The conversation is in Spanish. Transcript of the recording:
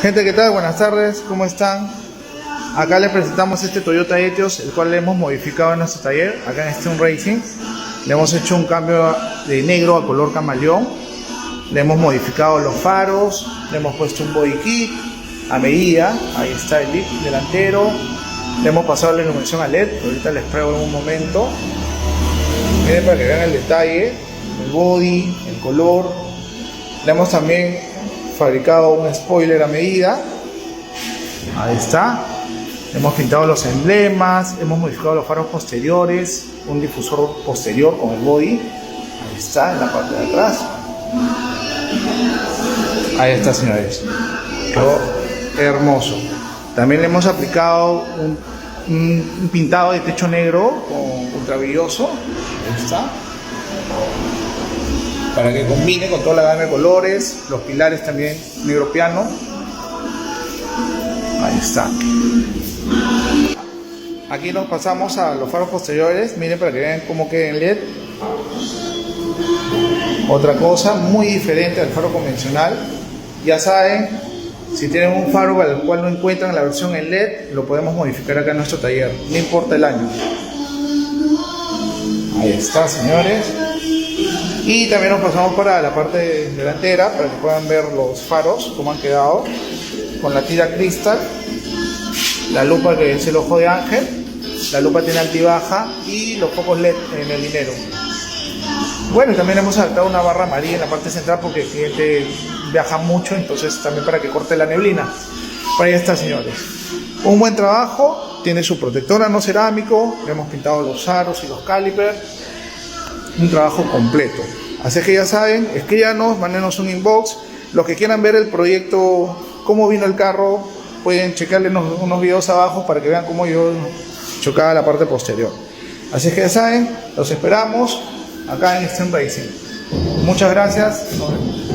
Gente, ¿qué tal? Buenas tardes, ¿cómo están? Acá les presentamos este Toyota Etios, el cual le hemos modificado en nuestro taller, acá en Extreme Racing. Le hemos hecho un cambio de negro a color camaleón. Le hemos modificado los faros, le hemos puesto un body kit a medida. Ahí está el lip delantero. Le hemos pasado la iluminación a LED, ahorita les pruebo en un momento. Miren para que vean el detalle, el body, el color. Le hemos también fabricado un spoiler a medida. Ahí está. Hemos pintado los emblemas, hemos modificado los faros posteriores, un difusor posterior con el body. Ahí está, en la parte de atrás. Ahí está, señores. Quedó hermoso. También le hemos aplicado un pintado de techo negro con ultravilloso. Ahí está. Para que combine con toda la gama de colores. Los pilares también negro piano. Ahí está. Aquí nos pasamos a los faros posteriores. Miren para que vean cómo queda en LED. Otra cosa muy diferente al faro convencional. Ya saben, si tienen un faro para el cual no encuentran la versión en LED, lo podemos modificar acá en nuestro taller, no importa el año. Ahí está, señores. Y también nos pasamos para la parte delantera para que puedan ver los faros, cómo han quedado, con la tira cristal, la lupa que es el ojo de ángel, la lupa tiene altibaja y los focos LED en el dinero. Bueno, y también hemos adaptado una barra amarilla en la parte central porque el cliente viaja mucho, entonces también para que corte la neblina. Por ahí está, señores. Un buen trabajo, tiene su protector no cerámico, le hemos pintado los aros y los calipers. Un trabajo completo. Así que ya saben, escríbanos, mándenos un inbox. Los que quieran ver el proyecto, cómo vino el carro, pueden checarle unos videos abajo para que vean cómo yo chocaba la parte posterior. Así que ya saben, los esperamos acá en Extreme Racing. Muchas gracias. Nos vemos.